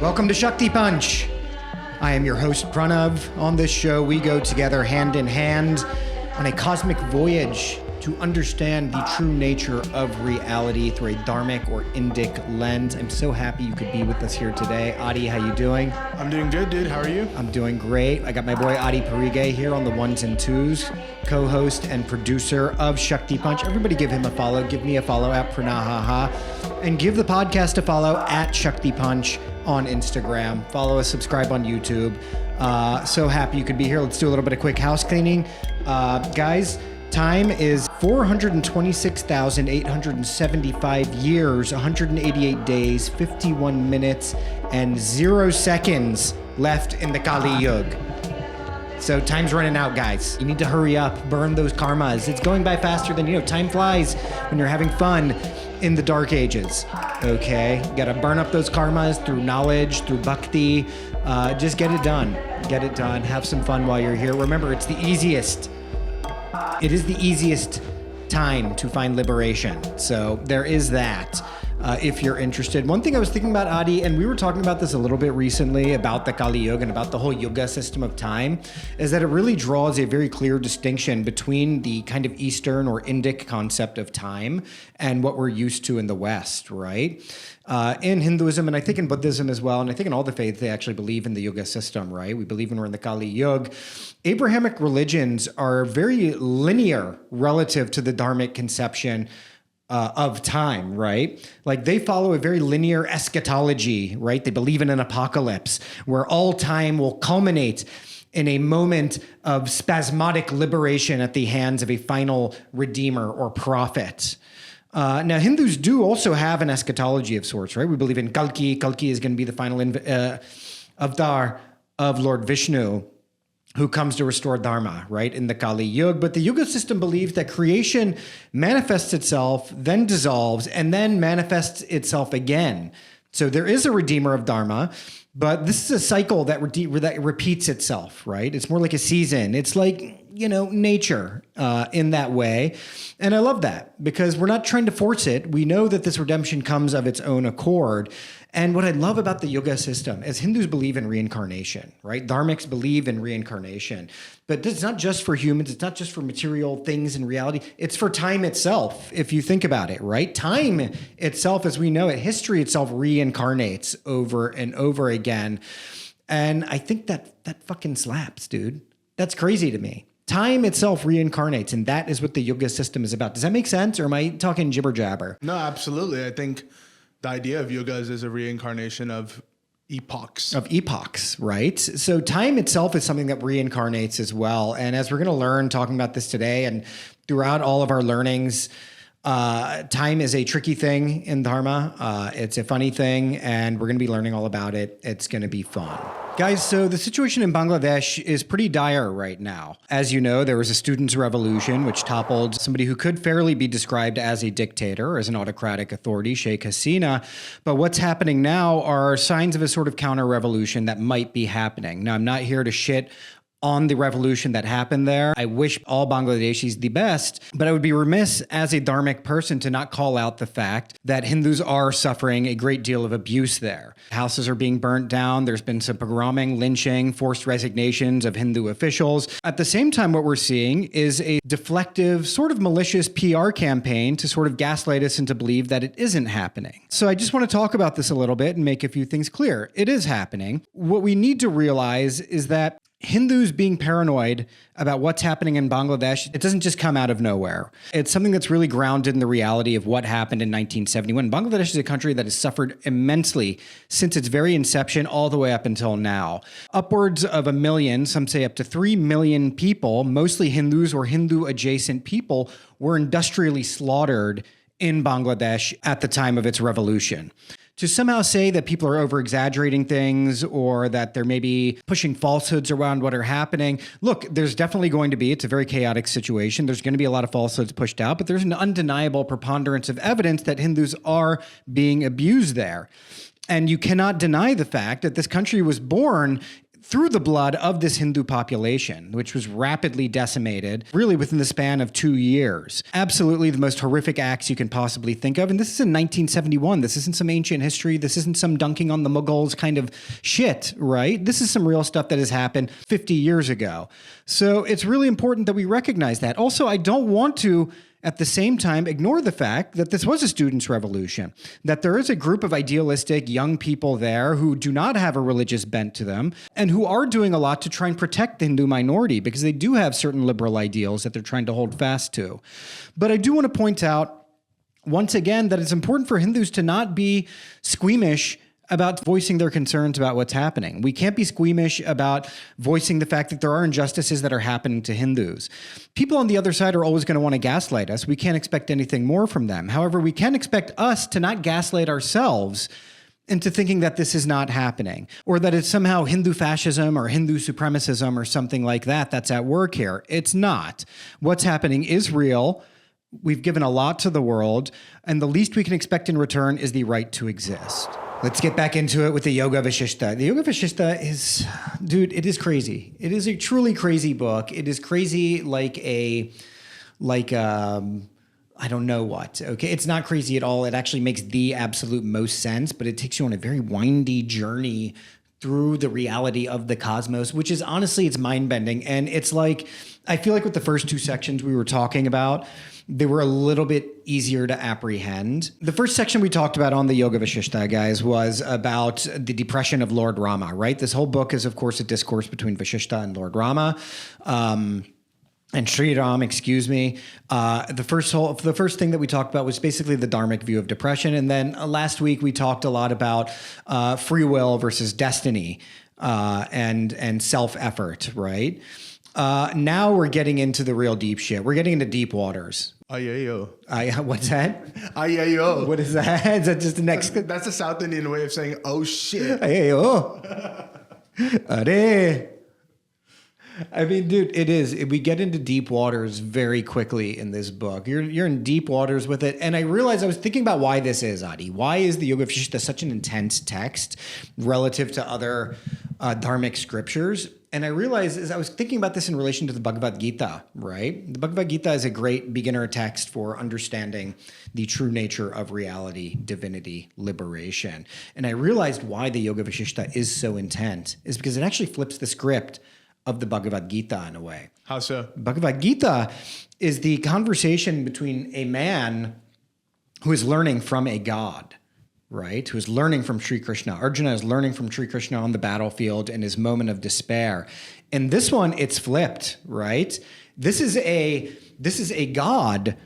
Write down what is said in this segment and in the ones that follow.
Welcome to Shakti Punch. I am your host, Pranav. On this show, we go together hand in hand on a cosmic voyage to understand the true nature of reality through a dharmic or Indic lens. I'm so happy you could be with us here today. Adi, how you doing? I'm doing good, dude. How are you? I'm doing great. I got my boy Adi Parige here on the ones and twos, co-host and producer of Shakti Punch. Everybody give him a follow. Give me a follow at Pranahaha. And give the podcast a follow at Shakti Punch on Instagram. Follow us, subscribe on YouTube. So happy you could be here. Let's do a little bit of quick house cleaning. Guys, time is 426,875 years, 188 days, 51 minutes, and 0 seconds left in the Kali Yuga. So time's running out, guys. You need to hurry up, burn those karmas. It's going by faster than, time flies when you're having fun in the dark ages, okay? You gotta burn up those karmas through knowledge, through bhakti. Just get it done. Get it done. Have some fun while you're here. Remember, it is the easiest time to find liberation. So there is that. If you're interested. One thing I was thinking about, Adi, and we were talking about this a little bit recently about the Kali Yuga and about the whole Yuga system of time, is that it really draws a very clear distinction between the kind of Eastern or Indic concept of time and what we're used to in the West, right? In Hinduism, and I think in Buddhism as well, and I think in all the faiths, they actually believe in the Yuga system, right? We believe when we're in the Kali Yuga. Abrahamic religions are very linear relative to the dharmic conception of time, right? Like they follow a very linear eschatology, right? They believe in an apocalypse where all time will culminate in a moment of spasmodic liberation at the hands of a final redeemer or prophet. Now, Hindus do also have an eschatology of sorts, right? We believe in Kalki. Kalki is going to be the final avatar of Lord Vishnu, who comes to restore Dharma, right, in the Kali Yuga. But the Yuga system believes that creation manifests itself, then dissolves, and then manifests itself again. So there is a redeemer of Dharma, but this is a cycle that repeats itself, right? It's more like a season. It's like, nature in that way. And I love that because we're not trying to force it. We know that this redemption comes of its own accord. And what I love about the Yuga system is Hindus believe in reincarnation, right? Dharmics believe in reincarnation. But it's not just for humans. It's not just for material things in reality. It's for time itself, if you think about it, right? Time itself, as we know it, history itself reincarnates over and over again. And I think that fucking slaps, dude. That's crazy to me. Time itself reincarnates, and that is what the Yuga system is about. Does that make sense, or am I talking jibber jabber? No, absolutely. I think the idea of yugas is a reincarnation of epochs. Of epochs, right? So time itself is something that reincarnates as well. And as we're going to learn talking about this today and throughout all of our learnings, time is a tricky thing in Dharma. It's a funny thing, and we're going to be learning all about it. It's going to be fun. Guys, so the situation in Bangladesh is pretty dire right now. As you know, there was a students' revolution which toppled somebody who could fairly be described as a dictator, as an autocratic authority, Sheikh Hasina. But what's happening now are signs of a sort of counter-revolution that might be happening. Now, I'm not here to shit on the revolution that happened there. I wish all Bangladeshis the best, but I would be remiss as a dharmic person to not call out the fact that Hindus are suffering a great deal of abuse there. Houses are being burnt down. There's been some pogroming, lynching, forced resignations of Hindu officials. At the same time, what we're seeing is a deflective, sort of malicious PR campaign to sort of gaslight us into believe that it isn't happening. So I just want to talk about this a little bit and make a few things clear. It is happening. What we need to realize is that Hindus being paranoid about what's happening in Bangladesh, it doesn't just come out of nowhere. It's something that's really grounded in the reality of what happened in 1971. Bangladesh is a country that has suffered immensely since its very inception all the way up until now. Upwards of 1 million, some say up to 3 million people, mostly Hindus or Hindu-adjacent people, were industrially slaughtered in Bangladesh at the time of its revolution. To somehow say that people are over-exaggerating things or that they're maybe pushing falsehoods around what are happening. Look, there's definitely going to be, it's a very chaotic situation. There's going to be a lot of falsehoods pushed out, but there's an undeniable preponderance of evidence that Hindus are being abused there. And you cannot deny the fact that this country was born through the blood of this Hindu population, which was rapidly decimated, really within the span of 2 years. Absolutely the most horrific acts you can possibly think of. And this is in 1971. This isn't some ancient history. This isn't some dunking on the Mughals kind of shit, right? This is some real stuff that has happened 50 years ago. So it's really important that we recognize that. Also, I don't want to, at the same time, ignore the fact that this was a students' revolution, that there is a group of idealistic young people there who do not have a religious bent to them and who are doing a lot to try and protect the Hindu minority because they do have certain liberal ideals that they're trying to hold fast to. But I do want to point out, once again, that it's important for Hindus to not be squeamish about voicing their concerns about what's happening. We can't be squeamish about voicing the fact that there are injustices that are happening to Hindus. People on the other side are always going to want to gaslight us. We can't expect anything more from them. However, we can expect us to not gaslight ourselves into thinking that this is not happening, or that it's somehow Hindu fascism or Hindu supremacism or something like that that's at work here. It's not. What's happening is real. We've given a lot to the world, and the least we can expect in return is the right to exist. Let's get back into it with the Yoga Vasistha. The Yoga Vasistha is, dude, it is crazy. It is a truly crazy book. It is crazy like I don't know what, okay? It's not crazy at all. It actually makes the absolute most sense, but it takes you on a very windy journey through the reality of the cosmos, which is honestly, it's mind-bending. And it's like, I feel like with the first two sections we were talking about, they were a little bit easier to apprehend. The first section we talked about on the Yoga Vasistha, guys, was about the depression of Lord Rama, right? This whole book is, of course, a discourse between Vasistha and Lord Rama. And Sri Ram, excuse me. The first thing that we talked about was basically the dharmic view of depression. And then last week we talked a lot about free will versus destiny and self-effort, right? Now we're getting into the real deep shit. We're getting into deep waters. Ayo. What's that? Ayo. What is that? Is that just the next? That's a South Indian way of saying, oh shit. Ayo. Are. I mean, dude, it is. We get into deep waters very quickly in this book. You're in deep waters with it. And I realized I was thinking about why this is, Adi. Why is the Yoga Vasistha such an intense text relative to other dharmic scriptures? And I realized as I was thinking about this in relation to the Bhagavad Gita, right? The Bhagavad Gita is a great beginner text for understanding the true nature of reality, divinity, liberation. And I realized why the Yoga Vasistha is so intense is because it actually flips the script of the Bhagavad Gita in a way. How so? Bhagavad Gita is the conversation between a man who is learning from a god, right? Who is learning from Sri Krishna. Arjuna is learning from Sri Krishna on the battlefield in his moment of despair. In this one, it's flipped, right? This is a god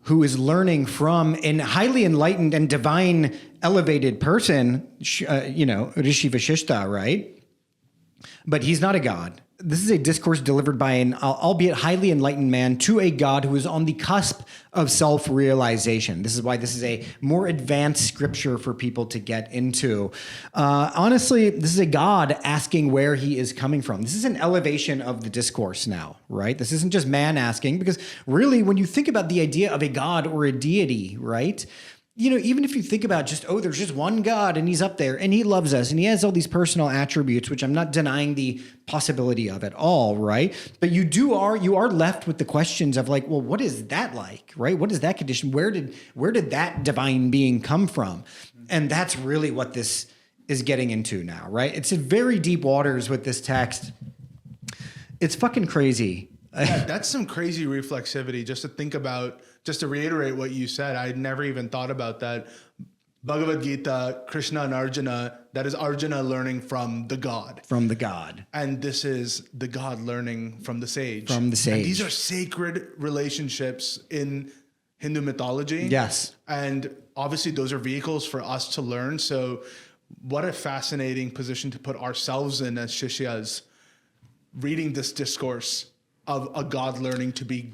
who is learning from a highly enlightened and divine elevated person, Rishi Vasistha, right? But he's not a god. This is a discourse delivered by an albeit highly enlightened man to a god who is on the cusp of self-realization. This is why this is a more advanced scripture for people to get into. Honestly, this is a god asking where he is coming from. This is an elevation of the discourse now, right? This isn't just man asking, because really, when you think about the idea of a god or a deity, right? You know, even if you think about just, there's just one God and he's up there and he loves us and he has all these personal attributes, which I'm not denying the possibility of at all, right? But you are left with the questions of like, well, what is that like, right? What is that condition? Where did that divine being come from? And that's really what this is getting into now, right? It's in very deep waters with this text. It's fucking crazy. Yeah, that's some crazy reflexivity just to think about. Just to reiterate what you said, I had never even thought about that. Bhagavad Gita, Krishna and Arjuna, that is Arjuna learning from the God. From the God. And this is the God learning from the sage. From the sage. And these are sacred relationships in Hindu mythology. Yes. And obviously those are vehicles for us to learn. So what a fascinating position to put ourselves in as Shishyas, reading this discourse of a God learning to be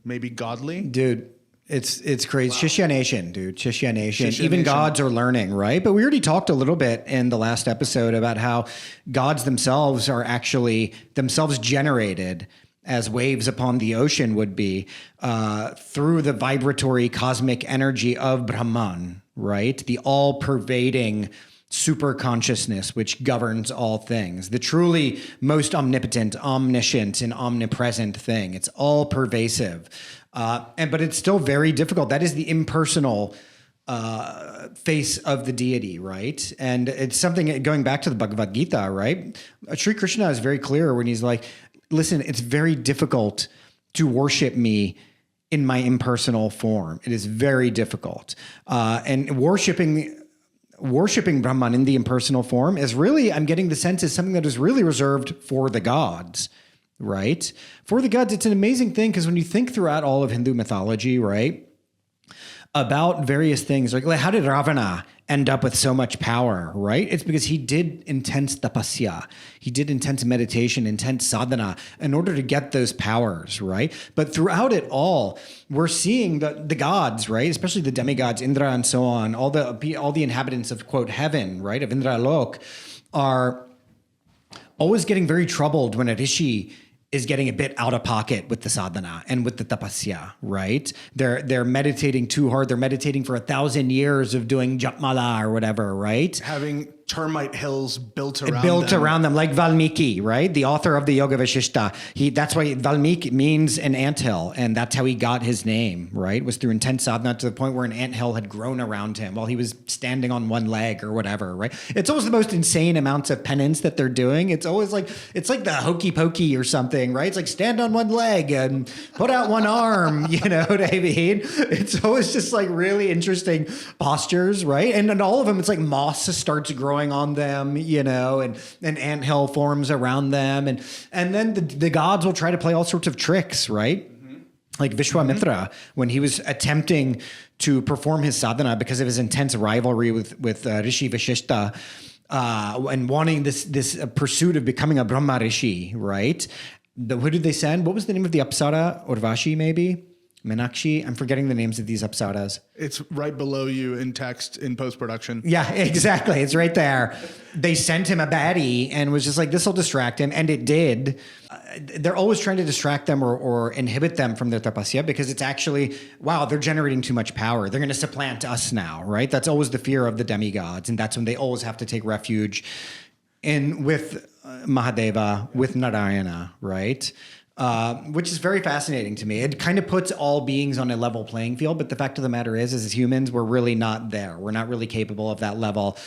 maybe godly. Dude, it's crazy. Wow. Shishya Nation, dude. Shishya Nation. Shishya Even Nation. gods are learning, right? But we already talked a little bit in the last episode about how gods themselves are actually themselves generated as waves upon the ocean would be through the vibratory cosmic energy of Brahman, right? The all-pervading super consciousness which governs all things, the truly most omnipotent, omniscient, and omnipresent thing. It's all pervasive. But it's still very difficult. That is the impersonal face of the deity, right? And it's something, going back to the Bhagavad Gita, right? Sri Krishna is very clear when he's like, listen, it's very difficult to worship me in my impersonal form. It is very difficult. And worshiping Brahman in the impersonal form is really, I'm getting the sense, is something that is really reserved for the gods, right? For the gods, it's an amazing thing, because when you think throughout all of Hindu mythology, right, about various things, like how did Ravana end up with so much power, right? It's because he did intense tapasya. He did intense meditation, intense sadhana in order to get those powers, right? But throughout it all, we're seeing the gods, right? Especially the demigods, Indra and so on, all the inhabitants of, quote, heaven, right, of Indra Lok, are always getting very troubled when a rishi is getting a bit out of pocket with the sadhana and with the tapasya, right? They're meditating too hard. They're meditating for 1,000 years of doing japmala or whatever, right? Having termite hills built around them, like Valmiki, right? The author of the Yoga Vasistha. That's why Valmiki means an anthill, and that's how he got his name, right? Was through intense sadhana to the point where an anthill had grown around him while he was standing on one leg or whatever, right? It's always the most insane amounts of penance that they're doing. It's always like, it's like the hokey pokey or something, right? It's like stand on one leg and put out one arm, you know what I mean? It's always just like really interesting postures, right? And in all of them, it's like moss starts growing on them, you know, and an anthill forms around them. And then the gods will try to play all sorts of tricks, right? Mm-hmm. Like Vishwamitra, when he was attempting to perform his sadhana because of his intense rivalry with Rishi Vashishta, and wanting this pursuit of becoming a Brahma Rishi, right? Who did they send? What was the name of the Apsara? Urvashi, maybe? Meenakshi? I'm forgetting the names of these Apsaras. It's right below you in text in post-production. Yeah, exactly. It's right there. They sent him a baddie and was just like, this will distract him. And it did. They're always trying to distract them or inhibit them from their tapasya, because it's actually, wow, they're generating too much power. They're going to supplant us now, right? That's always the fear of the demigods. And that's when they always have to take refuge with Mahadeva, with Narayana, right? Which is very fascinating to me. It kind of puts all beings on a level playing field, but the fact of the matter is as humans, we're really not there. We're not really capable of that level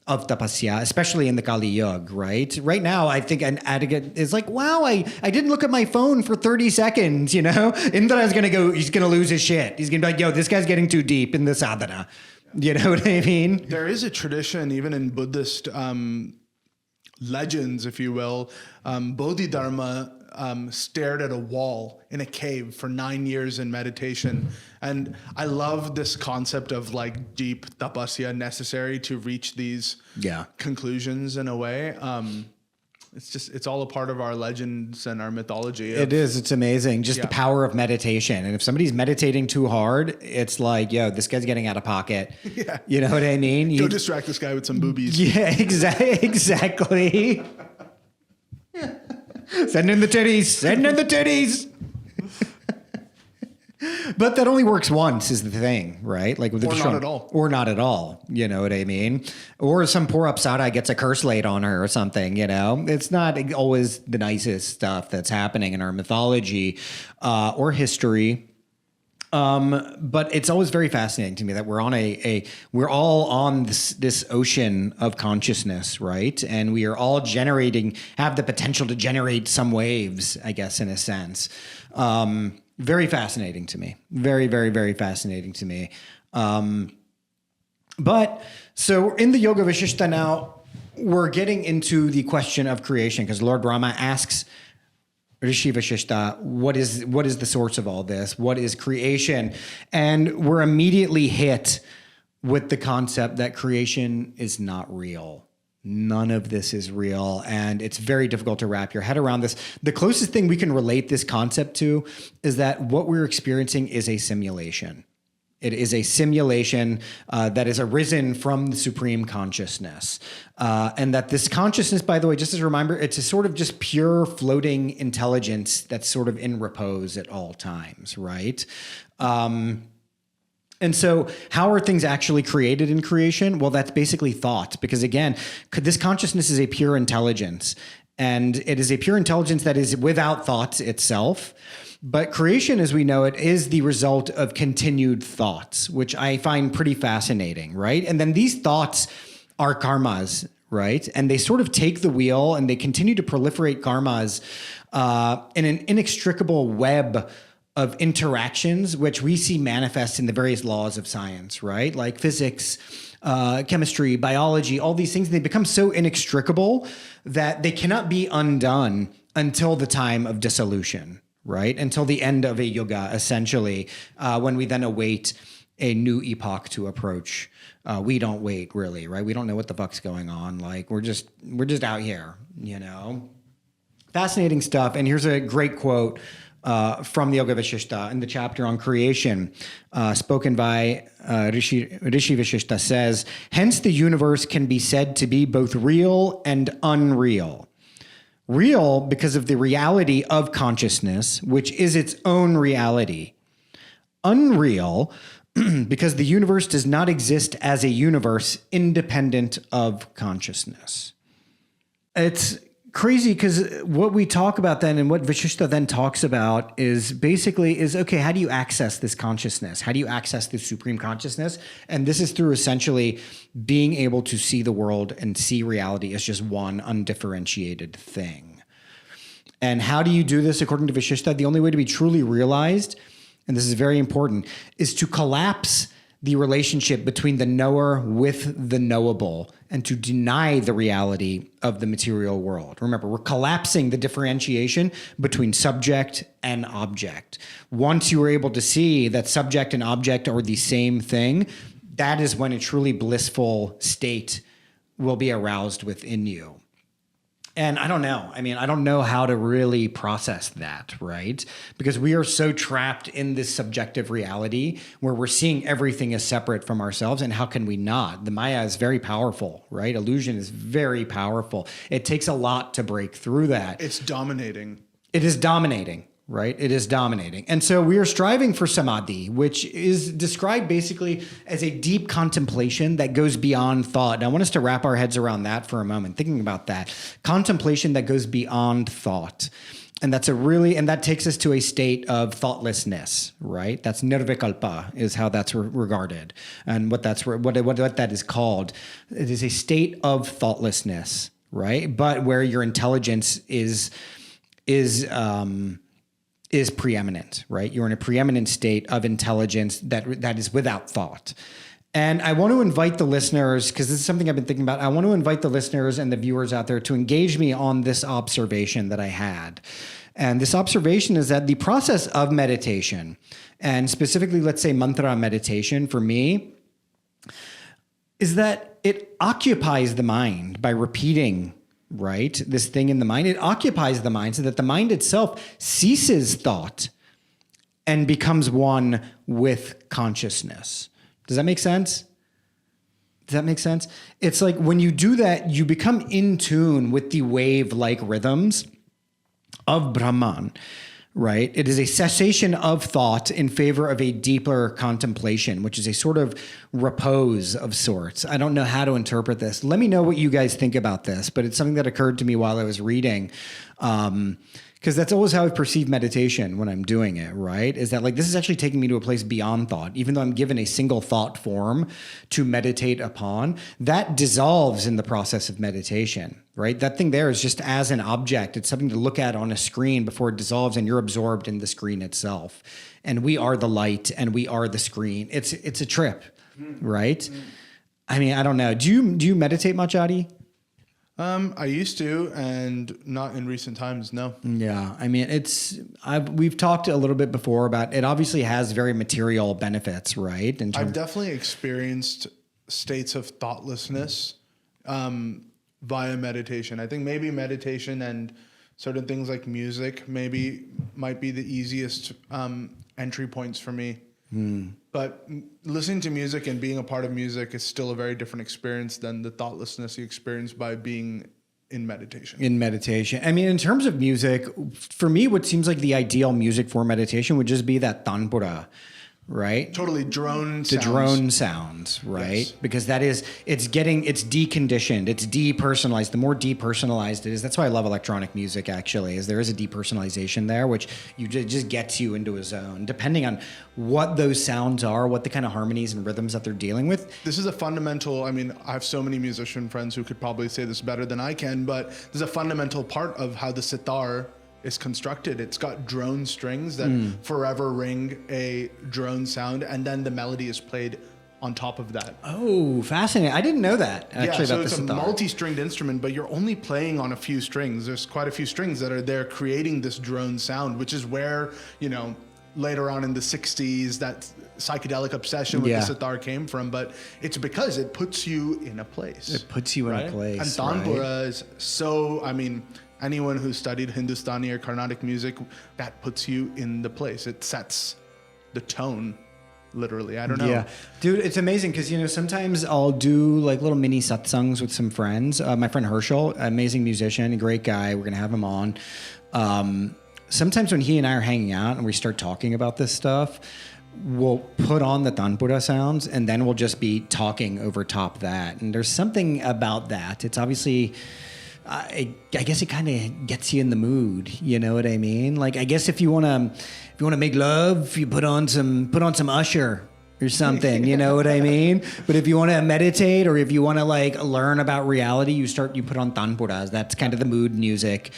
of tapasya, especially in the Kali Yuga, right? Right now, I think an advocate is like, wow, I didn't look at my phone for 30 seconds, you know? Indra is going to go, he's going to lose his shit. He's going to be like, yo, this guy's getting too deep in the sadhana. You know what I mean? There is a tradition, even in Buddhist legends, if you will, Bodhidharma stared at a wall in a cave for 9 years in meditation. And I love this concept of like deep tapasya necessary to reach these conclusions in a way. It's all a part of our legends and our mythology. It is. It's amazing. Just the power of meditation. And if somebody's meditating too hard, it's like, yo, this guy's getting out of pocket. Yeah. You know what I mean? Go distract this guy with some boobies. Yeah, exactly. Send in the titties. Send in the titties. But that only works once is the thing, right? Like with or not at all. Or not at all. You know what I mean? Or some poor Apsara gets a curse laid on her or something, you know? It's not always the nicest stuff that's happening in our mythology or history. But it's always very fascinating to me that we're on we're all on this ocean of consciousness, right? And we are all have the potential to generate some waves, I guess, in a sense. Very fascinating to me. Very, very, very fascinating to me. But so in the Yoga Vasistha now, we're getting into the question of creation, because Lord Brahma asks Rishi Vasistha, what is the source of all this? What is creation? And we're immediately hit with the concept that creation is not real. None of this is real, and it's very difficult to wrap your head around this. The closest thing we can relate this concept to is that what we're experiencing is a simulation. It is a simulation that is arisen from the supreme consciousness. And that this consciousness, by the way, just as a reminder, it's a sort of just pure floating intelligence that's sort of in repose at all times, right? And And so how are things actually created in creation? Well, that's basically thought, because again, this consciousness is a pure intelligence, and it is a pure intelligence that is without thoughts itself. But creation, as we know it, is the result of continued thoughts, which I find pretty fascinating, right? And then these thoughts are karmas, right? And they sort of take the wheel and they continue to proliferate karmas in an inextricable web of interactions, which we see manifest in the various laws of science, right? Like physics, chemistry, biology, all these things. They become so inextricable that they cannot be undone until the time of dissolution, right? Until the end of a yuga, essentially, when we then await a new epoch to approach. We don't wait, really, right? We don't know what the fuck's going on. Like, we're just out here, you know? Fascinating stuff. And here's a great quote from the Yoga Vasistha in the chapter on creation, spoken by Rishi Vasistha says, hence the universe can be said to be both real and unreal. Real because of the reality of consciousness, which is its own reality. Unreal because the universe does not exist as a universe independent of consciousness. It's crazy because what we talk about then and what Vasistha then talks about is okay, how do you access this consciousness? How do you access this supreme consciousness? And this is through essentially being able to see the world and see reality as just one undifferentiated thing. And how do you do this according to Vasistha? The only way to be truly realized, and this is very important, is to collapse the relationship between the knower with the knowable and to deny the reality of the material world. Remember, we're collapsing the differentiation between subject and object. Once you are able to see that subject and object are the same thing, that is when a truly blissful state will be aroused within you. And I don't know. I mean, I don't know how to really process that, right? Because we are so trapped in this subjective reality where we're seeing everything as separate from ourselves. And how can we not? The Maya is very powerful, right? Illusion is very powerful. It takes a lot to break through that. It's dominating. It is dominating. Right? It is dominating. And so we are striving for samadhi, which is described basically as a deep contemplation that goes beyond thought. And I want us to wrap our heads around that for a moment, thinking about that. Contemplation that goes beyond thought. And that takes us to a state of thoughtlessness, right? That's nirvikalpa is how that's regarded. And what that is called. It is a state of thoughtlessness, right? But where your intelligence is preeminent, right? You're in a preeminent state of intelligence that is without thought. And I want to invite the listeners, because this is something I've been thinking about, I want to invite the listeners and the viewers out there to engage me on this observation that I had. And this observation is that the process of meditation, and specifically, let's say mantra meditation for me, is that it occupies the mind by repeating, right? This thing in the mind, it occupies the mind so that the mind itself ceases thought and becomes one with consciousness. Does that make sense? Does that make sense? It's like when you do that, you become in tune with the wave-like rhythms of Brahman, right? It is a cessation of thought in favor of a deeper contemplation, which is a sort of repose of sorts. I don't know how to interpret this. Let me know what you guys think about this, but it's something that occurred to me while I was reading. Because that's always how I perceive meditation when I'm doing it, right? Is that like, this is actually taking me to a place beyond thought. Even though I'm given a single thought form to meditate upon, that dissolves in the process of meditation, right? That thing there is just as an object. It's something to look at on a screen before it dissolves and you're absorbed in the screen itself. And we are the light and we are the screen. It's a trip, right? I mean, I don't know. Do you meditate much, Adi? I used to, and not in recent times, no. Yeah, I mean, we've talked a little bit before about it. Obviously has very material benefits, right? I've definitely experienced states of thoughtlessness via meditation. I think maybe meditation and certain things like music might be the easiest entry points for me. But listening to music and being a part of music is still a very different experience than the thoughtlessness you experience by being in meditation. In meditation. I mean, in terms of music, for me, what seems like the ideal music for meditation would just be that tanpura, right? Totally drone The sounds. drone sounds, right? Yes. Because it's deconditioned, it's depersonalized. The more depersonalized it is, that's why I love electronic music, actually, is there is a depersonalization there, which just gets you into a zone, depending on what those sounds are, what the kind of harmonies and rhythms that they're dealing with. This is a fundamental, I mean, I have so many musician friends who could probably say this better than I can, but there's a fundamental part of how the sitar is constructed. It's got drone strings that forever ring a drone sound, and then the melody is played on top of that. Oh, fascinating. I didn't know that, actually, so about it's the a sitar. multi-stringed instrument, but you're only playing on a few strings. There's quite a few strings that are there creating this drone sound, which is where, later on in the 60s, that psychedelic obsession with the sitar came from, but it's because it puts you in a place. It puts you in a place, And tanpura is so, anyone who studied Hindustani or Carnatic music, that puts you in the place. It sets the tone, literally. I don't know. Yeah, dude, it's amazing because, sometimes I'll do like little mini satsangs with some friends. My friend Herschel, amazing musician, a great guy. We're going to have him on. Sometimes when he and I are hanging out and we start talking about this stuff, we'll put on the tanpura sounds and then we'll just be talking over top that. And there's something about that. It's obviously... I guess it kind of gets you in the mood. You know what I mean? Like, I guess if you wanna make love, you put on some Usher or something. You know what I mean? But if you want to meditate or if you want to like learn about reality, you put on tanpuras. That's kind of the mood music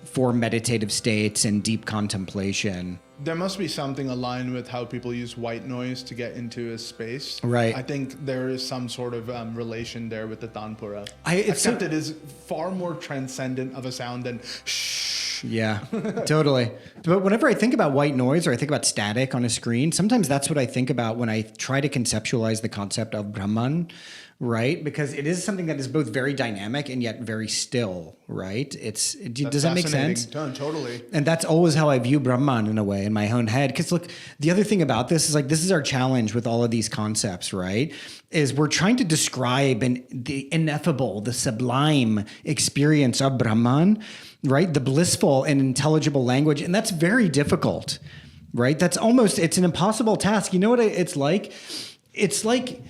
for meditative states and deep contemplation. There must be something aligned with how people use white noise to get into a space. Right. I think there is some sort of relation there with the tanpura. It is far more transcendent of a sound than shh. Yeah, totally. But whenever I think about white noise or I think about static on a screen, sometimes that's what I think about when I try to conceptualize the concept of brahman, right? Because it is something that is both very dynamic and yet very still, right? Does that make sense? Totally. And that's always how I view brahman in a way in my own head. Because look, the other thing about this is like, this is our challenge with all of these concepts, right? Is we're trying to describe the ineffable, the sublime experience of brahman, right? The blissful and intelligible language. And that's very difficult, right? It's an impossible task. You know what it's like? It's like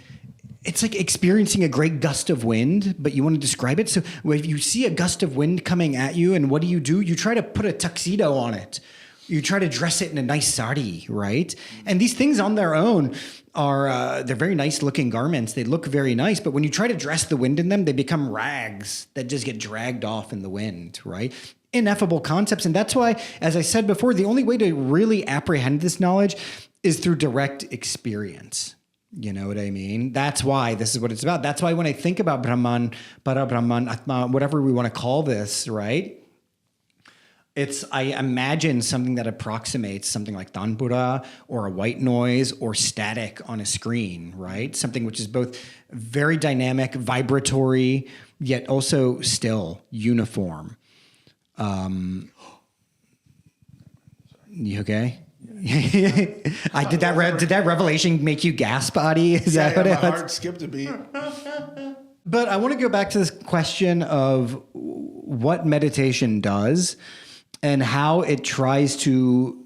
experiencing a great gust of wind, but you want to describe it. So if you see a gust of wind coming at you, and what do? You try to put a tuxedo on it. You try to dress it in a nice sari, right? And these things on their own they're very nice looking garments. They look very nice, but when you try to dress the wind in them, they become rags that just get dragged off in the wind, right? Ineffable concepts. And that's why, as I said before, the only way to really apprehend this knowledge is through direct experience. You know what I mean? That's why this is what it's about. That's why when I think about Brahman, Para Brahman, Atma, whatever we want to call this, right? I imagine something that approximates something like tanpura or a white noise or static on a screen, right? Something which is both very dynamic, vibratory, yet also still uniform. You okay? Did that revelation make you gasp, Adi? Is that what my it was? heart skipped a beat. But I want to go back to this question of what meditation does and how it tries to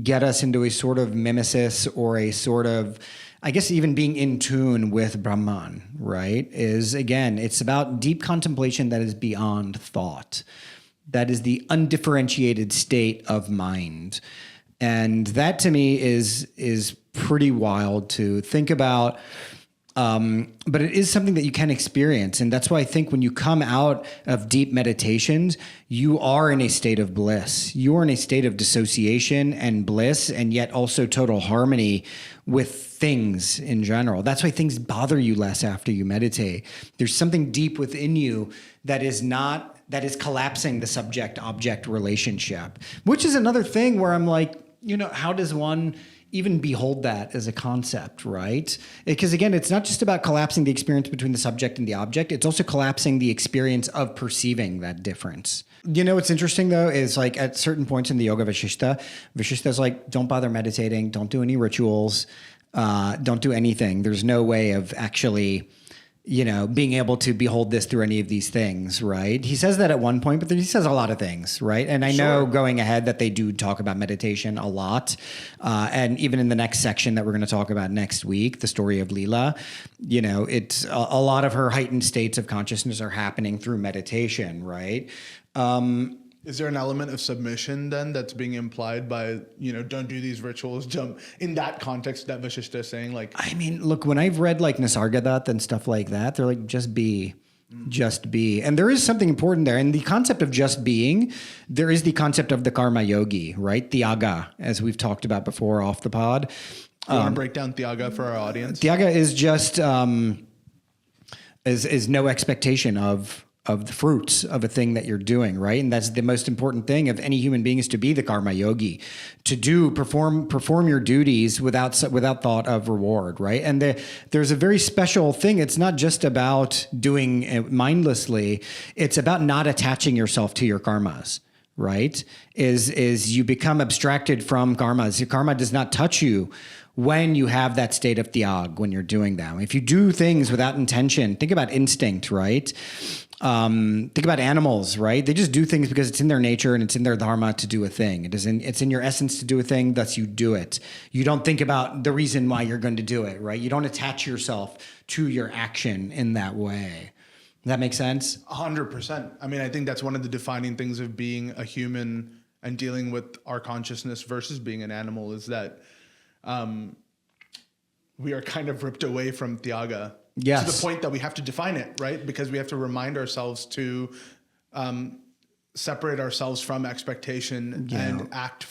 get us into a sort of mimesis or a sort of, I guess, even being in tune with Brahman, right? It's about deep contemplation that is beyond thought. That is the undifferentiated state of mind. And that to me is pretty wild to think about. But it is something that you can experience. And that's why I think when you come out of deep meditations, you are in a state of bliss. You are in a state of dissociation and bliss, and yet also total harmony with things in general. That's why things bother you less after you meditate. There's something deep within you that is collapsing the subject-object relationship, which is another thing where I'm like, how does one even behold that as a concept, right? Because again, it's not just about collapsing the experience between the subject and the object. It's also collapsing the experience of perceiving that difference. What's interesting though is like at certain points in the Yoga Vasistha is like, don't bother meditating, don't do any rituals, don't do anything. There's no way of actually being able to behold this through any of these things, right? He says that at one point, but he says a lot of things, right? And I know going ahead that they do talk about meditation a lot. And even in the next section that we're going to talk about next week, the story of Leela, it's a lot of her heightened states of consciousness are happening through meditation, right? Is there an element of submission then that's being implied by, don't do these rituals, jump in that context that Vasistha is saying? Like, I mean, look, when I've read like Nisargadatta and stuff like that, they're like, just be. And there is something important there. And the concept of just being, there is the concept of the karma yogi, right? Tyaga, as we've talked about before off the pod. You want to break down Tyaga for our audience? Tyaga is just, is no expectation of the fruits of a thing that you're doing, right? And that's the most important thing of any human being, is to be the karma yogi, to perform your duties without thought of reward, right? And there's a very special thing. It's not just about doing it mindlessly. It's about not attaching yourself to your karmas, right? Is you become abstracted from karmas. Your karma does not touch you when you have that state of tyag, when you're doing them. If you do things without intention, think about instinct, right? Think about animals, right? They just do things because it's in their nature and it's in their dharma to do a thing. It's in your essence to do a thing, thus you do it. You don't think about the reason why you're going to do it, right? You don't attach yourself to your action in that way. Does that make sense? 100%. I mean, I think that's one of the defining things of being a human and dealing with our consciousness versus being an animal, is that we are kind of ripped away from Tyaga. Yes. To the point that we have to define it, right? Because we have to remind ourselves to separate ourselves from expectation and act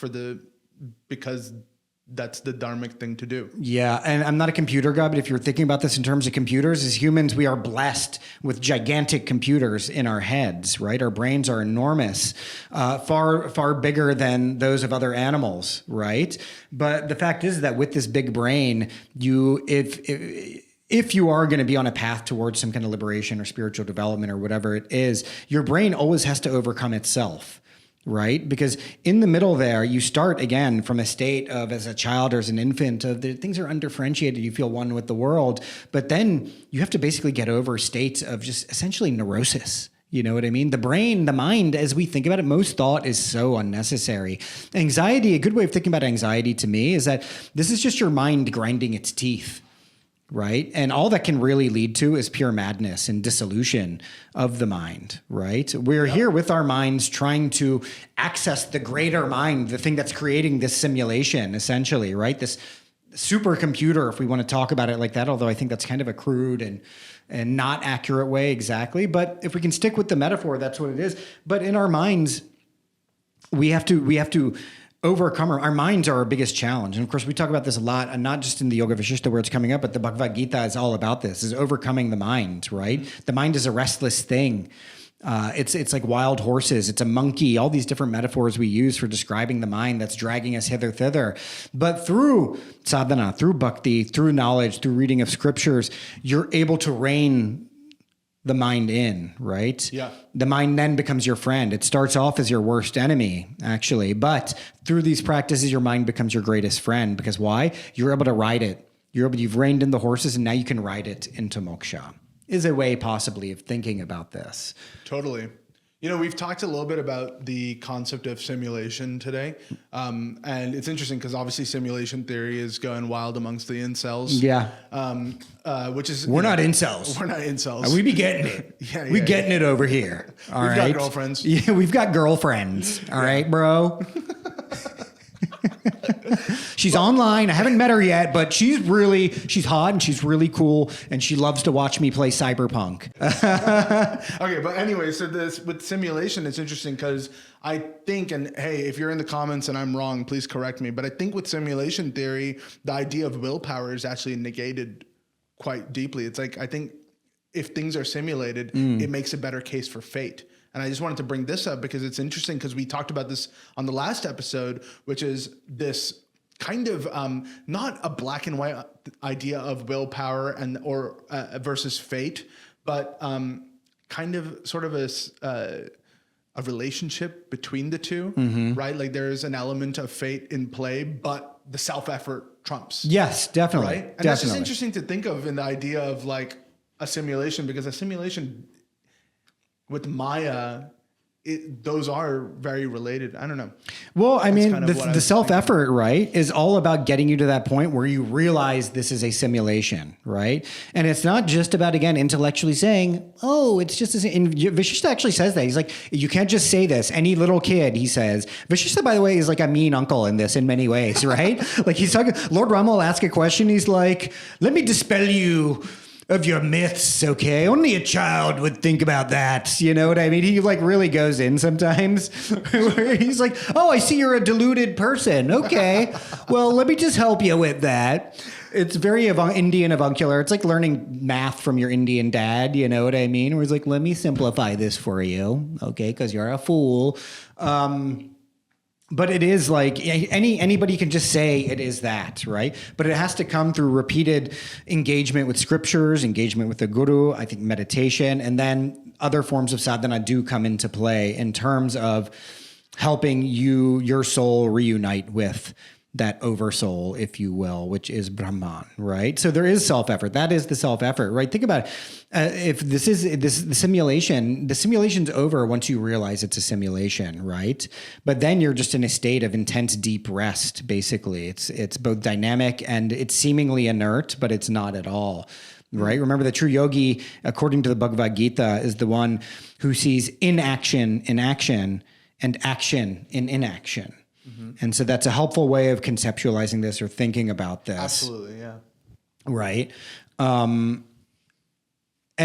because that's the dharmic thing to do. Yeah. And I'm not a computer guy, but if you're thinking about this in terms of computers, as humans, we are blessed with gigantic computers in our heads, right? Our brains are enormous, far, far bigger than those of other animals, right? But the fact is that with this big brain, if you are going to be on a path towards some kind of liberation or spiritual development or whatever it is, your brain always has to overcome itself, right? Because in the middle there, you start again from a state of, as a child or as an infant, of the things are undifferentiated, you feel one with the world, but then you have to basically get over states of just essentially neurosis. You know what I mean? The brain, the mind, as we think about it, most thought is so unnecessary. Anxiety, a good way of thinking about anxiety to me is that this is just your mind grinding its teeth. Right. And all that can really lead to is pure madness and dissolution of the mind. Right. We're here with our minds trying to access the greater mind, the thing that's creating this simulation, essentially. Right. This supercomputer, if we want to talk about it like that, although I think that's kind of a crude and not accurate way exactly. But if we can stick with the metaphor, that's what it is. But in our minds, we have to overcome our minds are our biggest challenge. And of course, we talk about this a lot, and not just in the Yoga Vasistha where it's coming up, but the Bhagavad Gita is all about this, is overcoming the mind, right? The mind is a restless thing. It's like wild horses. It's a monkey, all these different metaphors we use for describing the mind that's dragging us hither, thither. But through sadhana, through bhakti, through knowledge, through reading of scriptures, you're able to rein the mind in, right? Yeah. The mind then becomes your friend. It starts off as your worst enemy, actually. But through these practices, your mind becomes your greatest friend. Because why? You're able to ride it. You've reined in the horses, and now you can ride it into moksha. Is a way possibly of thinking about this. Totally. We've talked a little bit about the concept of simulation today. And it's interesting because obviously simulation theory is going wild amongst the incels. Yeah. Which is... We're not incels. We're not incels. We be getting it. We're getting it over here. All right. We've got girlfriends. Yeah, we've got girlfriends. All right, bro. She's online. I haven't met her yet, but she's hot and she's really cool, and she loves to watch me play Cyberpunk. Okay, but anyway, so this with simulation, it's interesting because I think, and hey, if you're in the comments and I'm wrong, please correct me, but I think with simulation theory, the idea of willpower is actually negated quite deeply. It's like, I think if things are simulated, it makes a better case for fate. And I just wanted to bring this up because it's interesting because we talked about this on the last episode, which is this kind of not a black and white idea of willpower or versus fate, but kind of sort of a relationship between the two, right? Like there's an element of fate in play, but the self-effort trumps. Yes, definitely. Right? And that's just interesting to think of in the idea of like, a simulation, because a simulation with Maya, those are very related. I don't know. Well, I mean, kind of what I the was self-effort, right, is all about getting you to that point where you realize this is a simulation, right? And it's not just about, again, intellectually saying, oh, it's just a... And Vasistha actually says that. He's like, you can't just say this. Any little kid, he says. Vasistha, by the way, is like a mean uncle in this in many ways, right? Like he's talking... Lord Rama will ask a question. He's like, let me dispel you of your myths, okay? Only a child would think about that. You know what I mean? He like really goes in sometimes where he's like, oh, I see you're a deluded person. Okay. Well, let me just help you with that. It's very Indian avuncular. It's like learning math from your Indian dad. You know what I mean? Where he's like, let me simplify this for you. Okay. Cause you're a fool. But it is like anybody can just say it is that, right? But it has to come through repeated engagement with scriptures, engagement with the guru, I think meditation, and then other forms of sadhana do come into play in terms of helping your soul reunite with that oversoul, if you will, which is Brahman, right? So there is self-effort. That is the self-effort, right? Think about it. If the simulation's over once you realize it's a simulation, right? But then you're just in a state of intense, deep rest, basically. It's both dynamic and it's seemingly inert, but it's not at all, right? Remember, the true yogi, according to the Bhagavad Gita, is the one who sees inaction in action and action in inaction. Mm-hmm. And so that's a helpful way of conceptualizing this or thinking about this. Absolutely, yeah. Right. And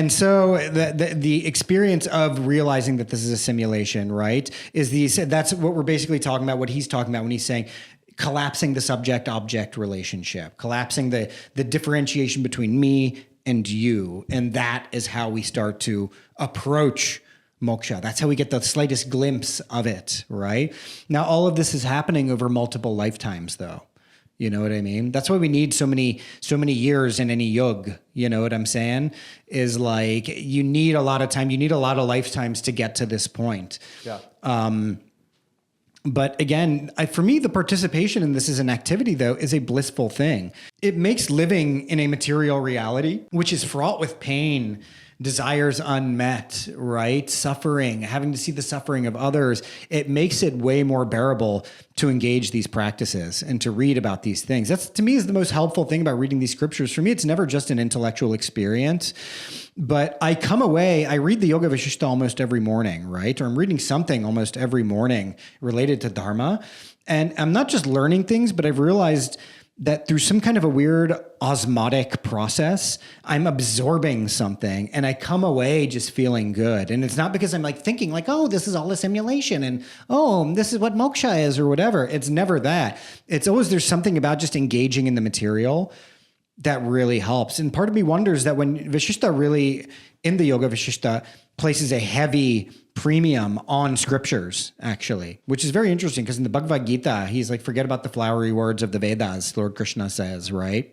so the experience of realizing that this is a simulation, right, that's what we're basically talking about, what he's talking about when he's saying collapsing the subject-object relationship, collapsing the differentiation between me and you. And that is how we start to approach moksha. That's how we get the slightest glimpse of it, right? Now, all of this is happening over multiple lifetimes, though. You know what I mean? That's why we need so many years in any yuga. You know what I'm saying? Is like, you need a lot of time. You need a lot of lifetimes to get to this point. Yeah. But again, for me, the participation in this as an activity, though, is a blissful thing. It makes living in a material reality, which is fraught with pain, desires unmet, right? Suffering, having to see the suffering of others. It makes it way more bearable to engage these practices and to read about these things. That's, to me, is the most helpful thing about reading these scriptures. For me, it's never just an intellectual experience, but I come away, I read the Yoga Vasistha almost every morning, right? Or I'm reading something almost every morning related to Dharma. And I'm not just learning things, but I've realized that through some kind of a weird osmotic process, I'm absorbing something and I come away just feeling good. And it's not because I'm like thinking like, oh, this is all a simulation and oh, this is what moksha is or whatever. It's never that. It's always, there's something about just engaging in the material that really helps. And part of me wonders that when Vasistha really, in the Yoga Vasistha, places a heavy premium on scriptures, actually, which is very interesting because in the Bhagavad Gita, he's like, forget about the flowery words of the Vedas, Lord Krishna says, right?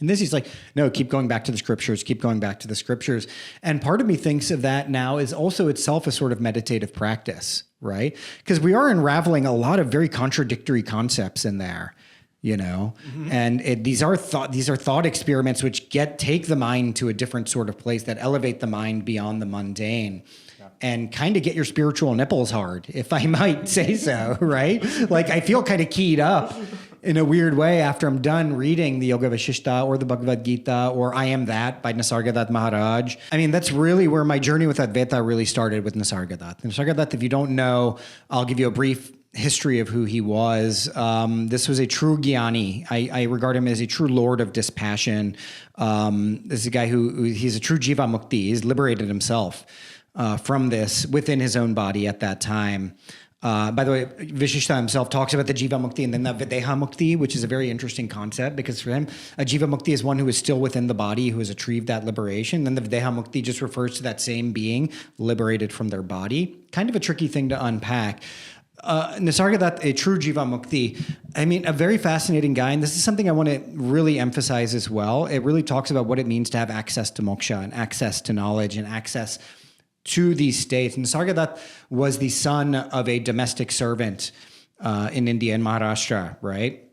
And this, he's like, no, keep going back to the scriptures, keep going back to the scriptures. And part of me thinks of that now is also itself a sort of meditative practice, right? Because we are unraveling a lot of very contradictory concepts in there. You know, mm-hmm. And these are thought experiments which take the mind to a different sort of place, that elevate the mind beyond the mundane, and kind of get your spiritual nipples hard, if I might say so, right? Like I feel kind of keyed up in a weird way after I'm done reading the Yoga Vasistha or the Bhagavad Gita or I Am That by Nisargadatta Maharaj. I mean, that's really where my journey with Advaita really started, with Nisargadatta. Nisargadatta, if you don't know, I'll give you a brief history of who he was. This was a true jnani. I regard him as a true lord of dispassion. This is a guy he's a true jiva mukti. He's liberated himself from this within his own body at that time. By the way, Vasistha himself talks about the jiva mukti and then the videha mukti, which is a very interesting concept because for him, a jiva mukti is one who is still within the body, who has achieved that liberation. Then the videha mukti just refers to that same being liberated from their body. Kind of a tricky thing to unpack. Nisargadatta, a true jiva mukti, I mean, a very fascinating guy. And this is something I want to really emphasize as well. It really talks about what it means to have access to moksha and access to knowledge and access to these states. Nisargadatta was the son of a domestic servant in India, in Maharashtra, right?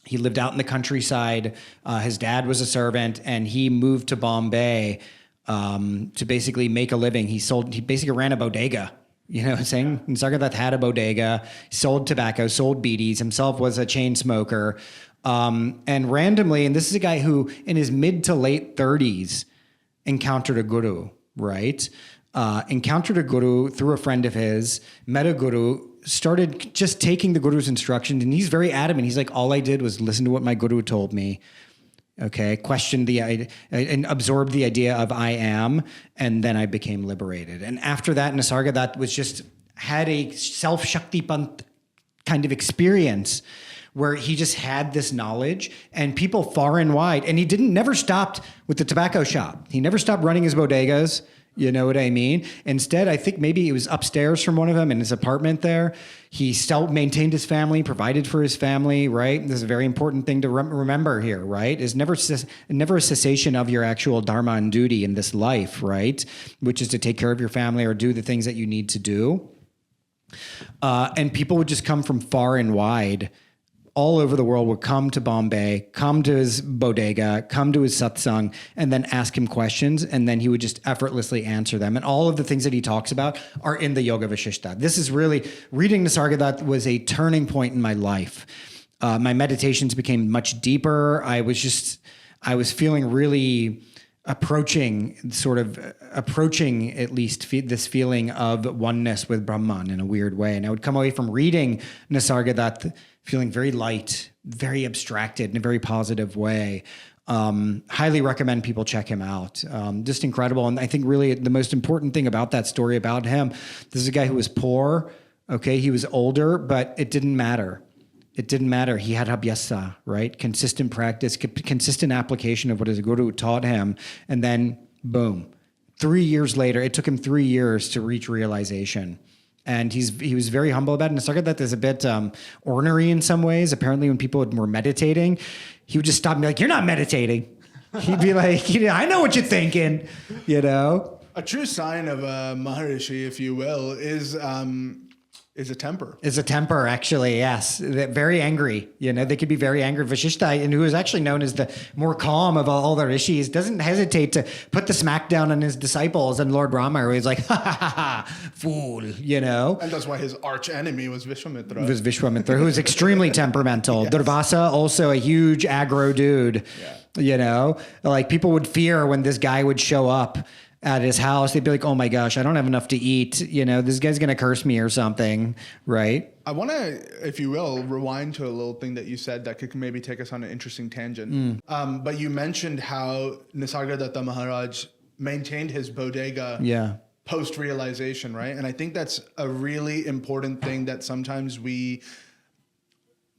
He lived out in the countryside. His dad was a servant, and he moved to Bombay to basically make a living. He basically ran a bodega. You know what I'm saying? Nisargadatta had a bodega, sold tobacco, sold beedies, himself was a chain smoker. And randomly, and this is a guy who in his mid to late 30s encountered a guru, right? Encountered a guru through a friend of his, met a guru, started just taking the guru's instructions. And he's very adamant. He's like, all I did was listen to what my guru told me. Okay, questioned and absorbed the idea of I am, and then I became liberated. And after that, Nisargadatta had a self-Shakti pant kind of experience where he just had this knowledge, and people far and wide, and he never stopped with the tobacco shop. He never stopped running his bodegas. You know what I mean? Instead, I think maybe it was upstairs from one of them in his apartment there. He still maintained his family, provided for his family, right? This is a very important thing to remember here, right? Is never a cessation of your actual dharma and duty in this life, right? Which is to take care of your family or do the things that you need to do. And people would just come from far and wide, all over the world, would come to Bombay, come to his bodega, come to his satsang, and then ask him questions, and then he would just effortlessly answer them. And all of the things that he talks about are in the Yoga Vasistha. This is really, reading Nisargadatta was a turning point in my life. My meditations became much deeper. I was feeling really approaching at least this feeling of oneness with Brahman in a weird way. And I would come away from reading Nisargadatta feeling very light, very abstracted in a very positive way. Highly recommend people check him out. Just incredible. And I think really the most important thing about that story about him, this is a guy who was poor. Okay. He was older, but it didn't matter. It didn't matter. He had abhyasa, right? Consistent practice, consistent application of what his guru taught him. And then boom, 3 years later, it took him 3 years to reach realization. And he was very humble about it. And Nisargadatta is a bit ornery in some ways. Apparently, when people were meditating, he would just stop and be like, "You're not meditating." He'd be like, "I know what you're thinking," you know. A true sign of a Maharishi, if you will, is a temper. Is a temper, actually, yes. They're very angry. You know, they could be very angry. Vasistha, and who is actually known as the more calm of all the rishis, doesn't hesitate to put the smack down on his disciples. And Lord Brahma, where he's like, ha, ha, ha, ha, fool, you know? And that's why his arch enemy was Vishwamitra. Who is extremely temperamental. Yes. Durvasa, also a huge aggro dude. Yeah. You know? Like, people would fear when this guy would show up at his house. They'd be like, oh my gosh, I don't have enough to eat. You know, this guy's going to curse me or something, right? I want to, if you will, rewind to a little thing that you said that could maybe take us on an interesting tangent. But you mentioned how Nisargadatta Maharaj maintained his bodega post-realization, right? And I think that's a really important thing that sometimes we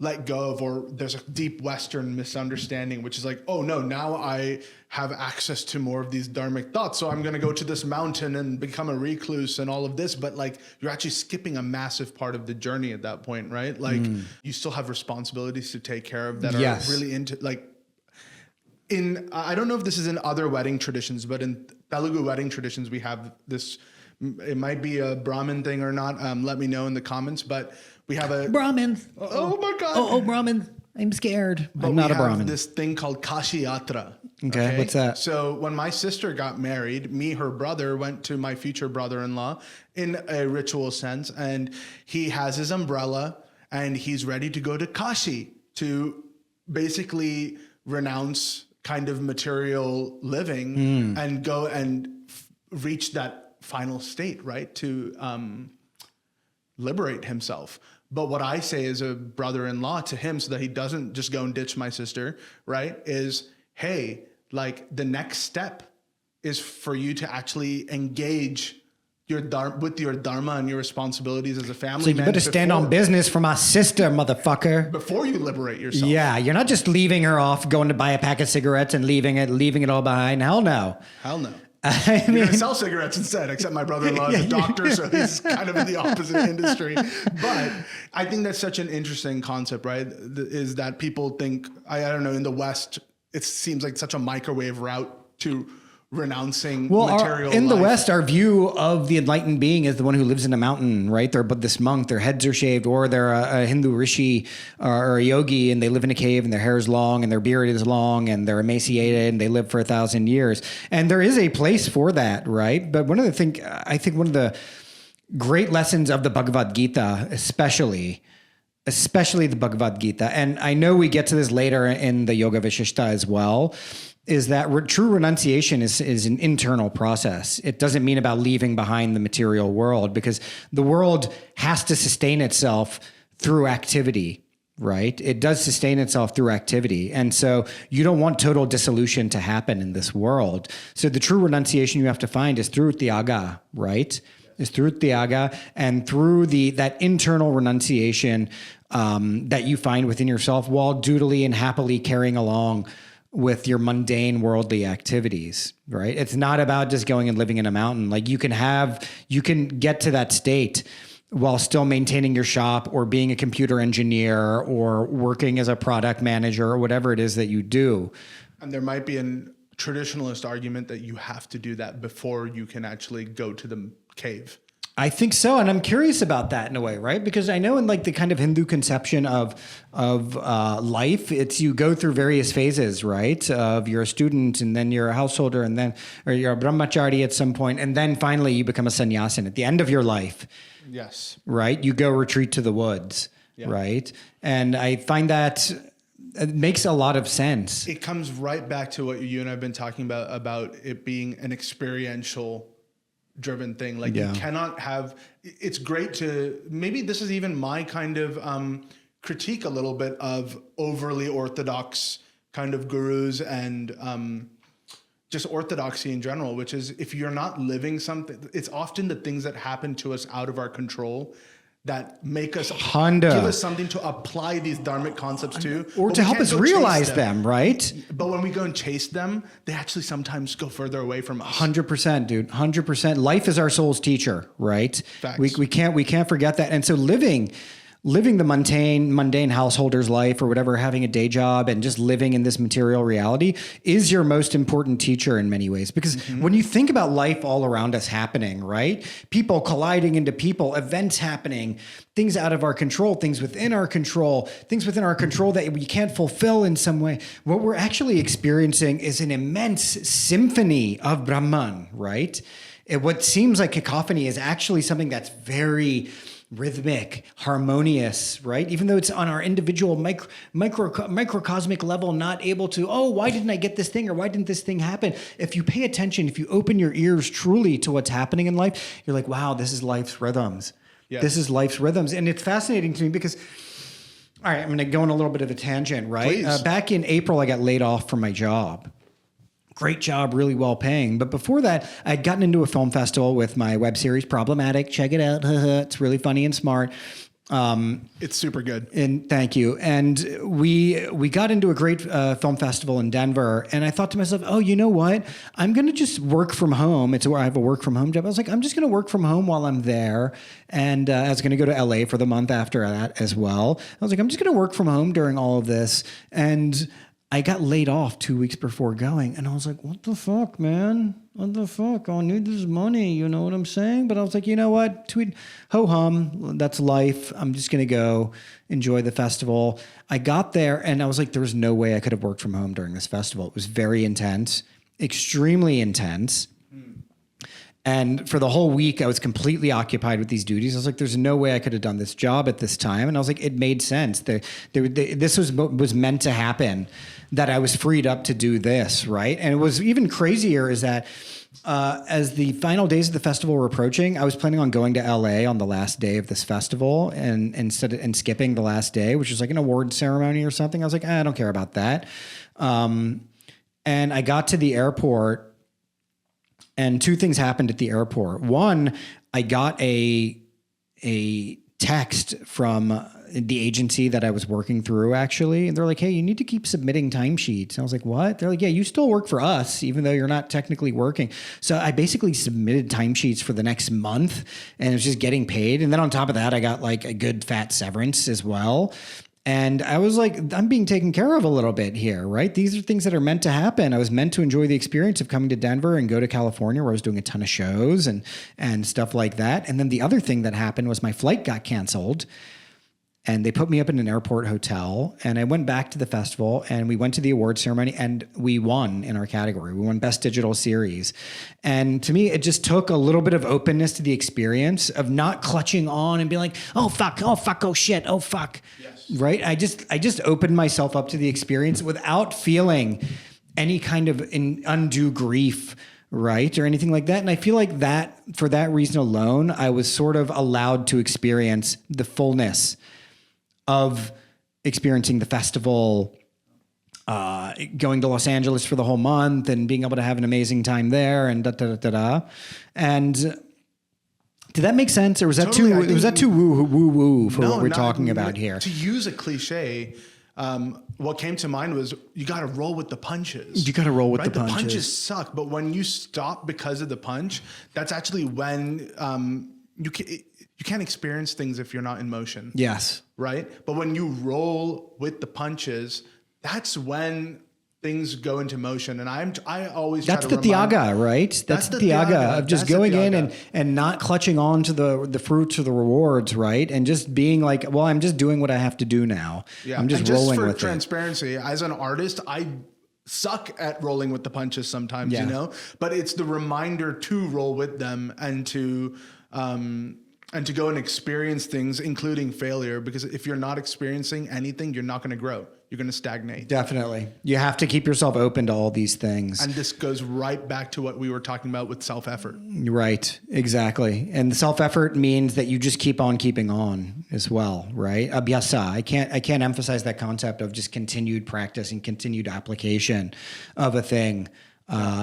let go of, or there's a deep Western misunderstanding, which is like, oh no, now I have access to more of these dharmic thoughts, so I'm going to go to this mountain and become a recluse and all of this. But like, you're actually skipping a massive part of the journey at that point, right? Like, you still have responsibilities to take care of that are really into, like, I don't know if this is in other wedding traditions, but in Telugu wedding traditions, we have this, it might be a Brahmin thing or not. Let me know in the comments, but we have a Brahmin. Oh my God. Oh, Brahmin. I'm scared. But I'm not a Brahmin. This thing called Kashi Yatra. Okay, what's that? So when my sister got married, her brother went to my future brother-in-law in a ritual sense, and he has his umbrella and he's ready to go to Kashi to basically renounce kind of material living and go and reach that final state, right? To liberate himself. But what I say as a brother-in-law to him, so that he doesn't just go and ditch my sister, right, is, hey, like, the next step is for you to actually engage with your dharma and your responsibilities as a family. So you better stand on business for my sister, motherfucker. Before you liberate yourself. Yeah, you're not just leaving her off, going to buy a pack of cigarettes and leaving it all behind. Hell no. Hell no. You're going to sell cigarettes instead, except my brother-in-law is a doctor, so he's kind of in the opposite industry. But I think that's such an interesting concept, right? Is that people think, I don't know, in the West, it seems like such a microwave route to renouncing Well, material in the life. West, our view of the enlightened being is the one who lives in a mountain, right? They're but this monk, their heads are shaved, or they're a Hindu rishi or a yogi, and they live in a cave, and their hair is long, and their beard is long, and they're emaciated, and they live for 1,000 years. And there is a place for that, right? But one of the great lessons of the Bhagavad Gita, especially the Bhagavad Gita, and I know we get to this later in the Yoga Vasistha as well, is that true renunciation is an internal process. It doesn't mean about leaving behind the material world, because the world has to sustain itself through activity, right? It does sustain itself through activity. And so you don't want total dissolution to happen in this world. So the true renunciation you have to find is through Tyaga, right? Is through Tyaga and through that internal renunciation that you find within yourself while dutifully and happily carrying along with your mundane worldly activities, right? It's not about just going and living in a mountain. Like you can get to that state while still maintaining your shop or being a computer engineer or working as a product manager or whatever it is that you do. And there might be a traditionalist argument that you have to do that before you can actually go to the cave. I think so, and I'm curious about that in a way, right? Because I know in like the kind of Hindu conception of life, it's you go through various phases, right? Of you're a student, and then you're a householder, and then or you're a brahmachari at some point, and then finally you become a sannyasin at the end of your life. Yes. Right? You go retreat to the woods, right? And I find that it makes a lot of sense. It comes right back to what you and I have been talking about it being an experiential driven thing. Like you cannot have, it's great to, maybe this is even my kind of critique a little bit of overly orthodox kind of gurus and just orthodoxy in general, which is if you're not living something, it's often the things that happen to us out of our control that make us give us something to apply these dharmic concepts to, or to help us realize them, right? But when we go and chase them, they actually sometimes go further away from us. 100%, dude. 100%. Life is our soul's teacher, right? Facts. We can't forget that. And so living the mundane householder's life or whatever, having a day job and just living in this material reality is your most important teacher in many ways. Because when you think about life all around us happening, right? People colliding into people, events happening, things out of our control, things within our control that we can't fulfill in some way. What we're actually experiencing is an immense symphony of Brahman, right? What seems like cacophony is actually something that's very rhythmic, harmonious, right? Even though it's on our individual microcosmic level, not able to, why didn't I get this thing? Or why didn't this thing happen? If you pay attention, if you open your ears truly to what's happening in life, you're like, wow, this is life's rhythms. Yes. This is life's rhythms. And it's fascinating to me because, all right, I'm going to go on a little bit of a tangent, right? Back in April, I got laid off from my job. Great job, really well paying. But before that, I'd gotten into a film festival with my web series, Problematic. Check it out. It's really funny and smart. It's super good. And thank you. And we got into a great film festival in Denver. And I thought to myself, you know what? I'm going to just work from home. It's where I have a work from home job. I was like, I'm just going to work from home while I'm there. And I was going to go to LA for the month after that as well. I was like, I'm just going to work from home during all of this. And I got laid off 2 weeks before going, and I was like, what the fuck, man? What the fuck? I need this money, you know what I'm saying? But I was like, you know what? Ho-hum, that's life. I'm just going to go enjoy the festival. I got there, and I was like, there was no way I could have worked from home during this festival. It was very intense, extremely intense. And for the whole week, I was completely occupied with these duties. I was like, there's no way I could have done this job at this time. And I was like, it made sense. This was meant to happen, that I was freed up to do this, right? And it was even crazier is that as the final days of the festival were approaching, I was planning on going to LA on the last day of this festival and skipping the last day, which was like an award ceremony or something. I was like, I don't care about that. And I got to the airport, and two things happened at the airport. One, I got a text from the agency that I was working through, actually. And they're like, hey, you need to keep submitting timesheets. And I was like, what? They're like, yeah, you still work for us, even though you're not technically working. So I basically submitted timesheets for the next month, and it was just getting paid. And then on top of that, I got like a good fat severance as well. And I was like, I'm being taken care of a little bit here, right? These are things that are meant to happen. I was meant to enjoy the experience of coming to Denver and go to California where I was doing a ton of shows and stuff like that. And then the other thing that happened was my flight got canceled. And they put me up in an airport hotel, and I went back to the festival, and we went to the award ceremony, and we won in our category. We won Best Digital Series. And to me, it just took a little bit of openness to the experience of not clutching on and being like, oh, fuck, oh, shit, oh, fuck. Yes. Right? I just opened myself up to the experience without feeling any kind of undue grief, right? Or anything like that. And I feel like that, for that reason alone, I was sort of allowed to experience the fullness of experiencing the festival, going to Los Angeles for the whole month and being able to have an amazing time there and da-da-da-da-da. And did that make sense? Or was that totally, was that too woo for what we're talking about here? To use a cliche, what came to mind was you got to roll with the punches. You got to roll with the punches. The punches suck, but when you stop because of the punch, that's actually when you can't experience things if you're not in motion. Yes. Right? But when you roll with the punches, that's when things go into motion. And I always that's try to the Tyaga, right? That's the Tyaga of just going in and not clutching on to the fruits or the rewards, right? And just being like, well, I'm just doing what I have to do now. Yeah. I'm just rolling with it. Just for transparency, as an artist, I suck at rolling with the punches sometimes, you know? But it's the reminder to roll with them and to go and experience things, including failure, because if you're not experiencing anything, you're not going to grow. You're going to stagnate. Definitely. You have to keep yourself open to all these things. And this goes right back to what we were talking about with self-effort. Right. Exactly. And the self-effort means that you just keep on keeping on as well, right? Abhyasa. I can't emphasize that concept of just continued practice and continued application of a thing.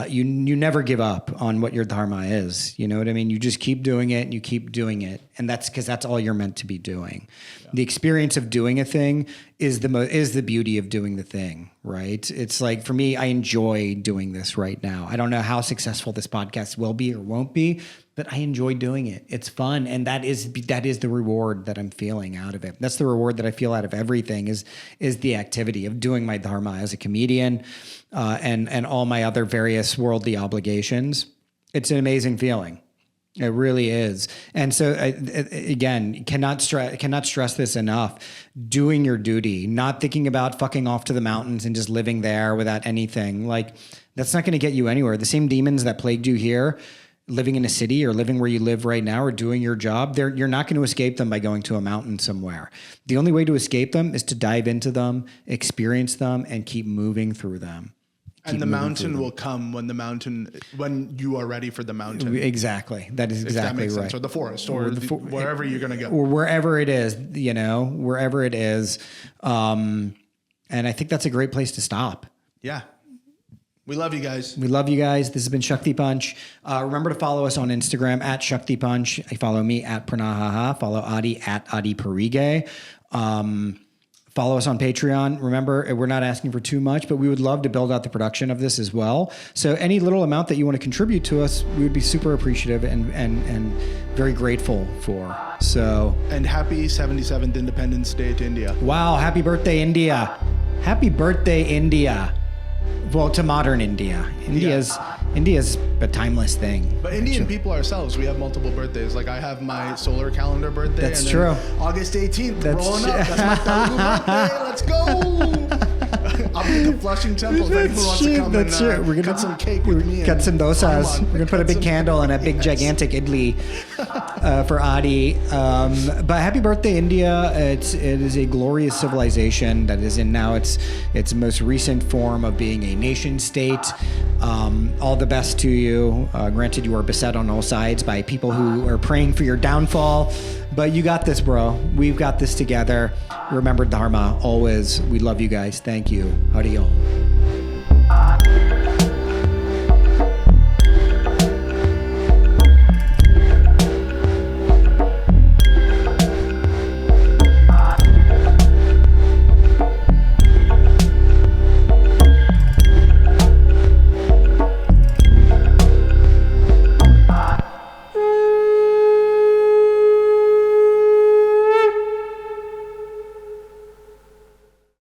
You never give up on what your dharma is. You know what I mean? You just keep doing it and you keep doing it. And that's because that's all you're meant to be doing. Yeah. The experience of doing a thing is the beauty of doing the thing, right? It's like, for me, I enjoy doing this right now. I don't know how successful this podcast will be or won't be, but I enjoy doing it. It's fun. And that is the reward that I'm feeling out of it. That's the reward that I feel out of everything is the activity of doing my dharma as a comedian, and all my other various worldly obligations. It's an amazing feeling. It really is. And so again, cannot stress this enough. Doing your duty, not thinking about fucking off to the mountains and just living there without anything. Like, that's not going to get you anywhere. The same demons that plagued you here, living in a city or living where you live right now or doing your job, you're not going to escape them by going to a mountain somewhere. The only way to escape them is to dive into them, experience them, and keep moving through them. And the mountain will come when you are ready for the mountain. Exactly. That is exactly right. Or the forest or wherever you're going to go. Or wherever it is, wherever it is. And I think that's a great place to stop. Yeah. We love you guys. We love you guys. This has been Shakti Punch. Remember to follow us on Instagram at Shakti Punch. Follow me at Pranahaha. Follow Adi at Adi Parige. Follow us on Patreon. Remember, we're not asking for too much, but we would love to build out the production of this as well. So any little amount that you want to contribute to us, we would be super appreciative and very grateful for. So, and happy 77th Independence Day to India. Wow, happy birthday, India. Happy birthday, India. Well, to modern India. India's a timeless thing. But Indian people ourselves, we have multiple birthdays. Like, I have my solar calendar birthday. That's and true. August 18th, rolling up. That's my Telugu birthday. Let's go. I'll be at the Flushing Temple if anyone wants to come and we're gonna cut some cake with me. Cut some dosas. We're going to put a big candle and a big gigantic idli for Adi. But happy birthday, India. It is a glorious civilization that is in now its most recent form of being a nation state. All the best to you. Granted, you are beset on all sides by people who are praying for your downfall, but you got this, bro. We've got this together. Remember Dharma always. We love you guys. Thank you. Hari Om.